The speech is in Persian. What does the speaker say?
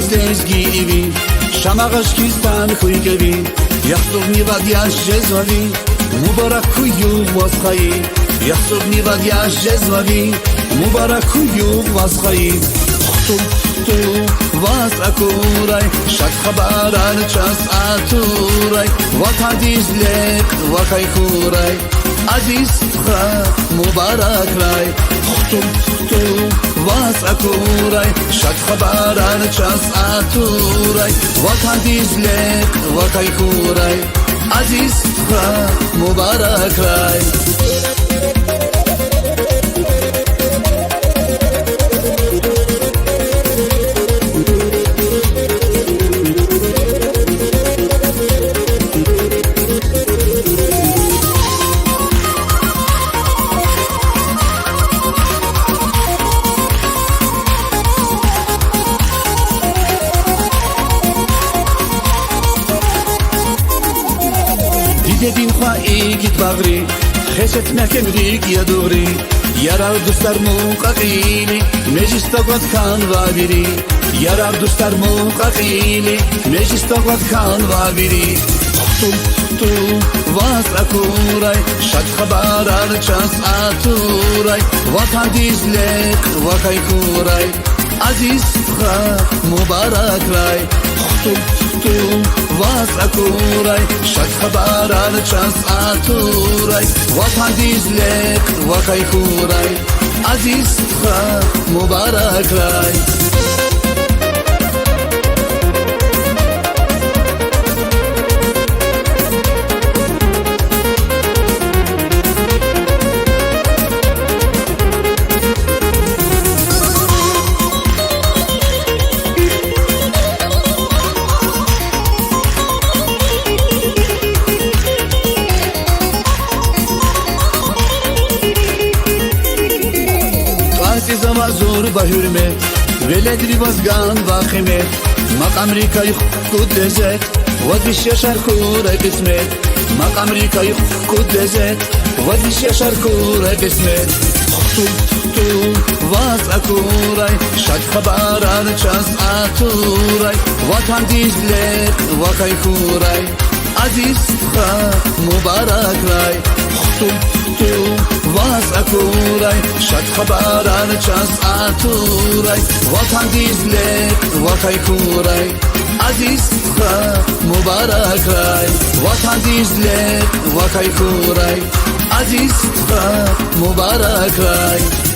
лезгиви шамагаш кистан хуйгеви яхсубни вадяш жезвави мубаракую васхаи яхсубни вадяш жезвави мубаракую васхаи ту васакурай шат хабаран час атурай ватадизлек вакайхурай азиз ха мубарак рай ту васакурай шат хабаран час атурай ватадизлек вакайхурай азиз ха мубарак рай دیدیم خواهی بغری خشت نکمری یادوری یارار دوستار موقعیلی مجلس وقت کان وابری یارار دوستار موقعیلی مجلس وقت کان وابری تو واس اکورای شد خبران چاس آتورای وطن دیزلک وقای کورای عزیز خا مبارک رای تو واسکورای شد خبران چاس آتورای وطن دیزلک وقای کورای عزیز خا مبارک رای زور با حرمت ولدری بازگان و خیمت مقام ریکای قدزت و دیش شرکور قسمت مقام ریکای قدزت و دیش شرکور قسمت تو واس اکورای شد خبران چاس آتورای وطن دیزلک وقای کورای عزیز خا مبارک رای تو واسکورای شد خبران چاس آتورای وطن دیزلک وقای کورای عزیز خا مبارک رای وطن دیزلک وقای کورای عزیز خا مبارک رای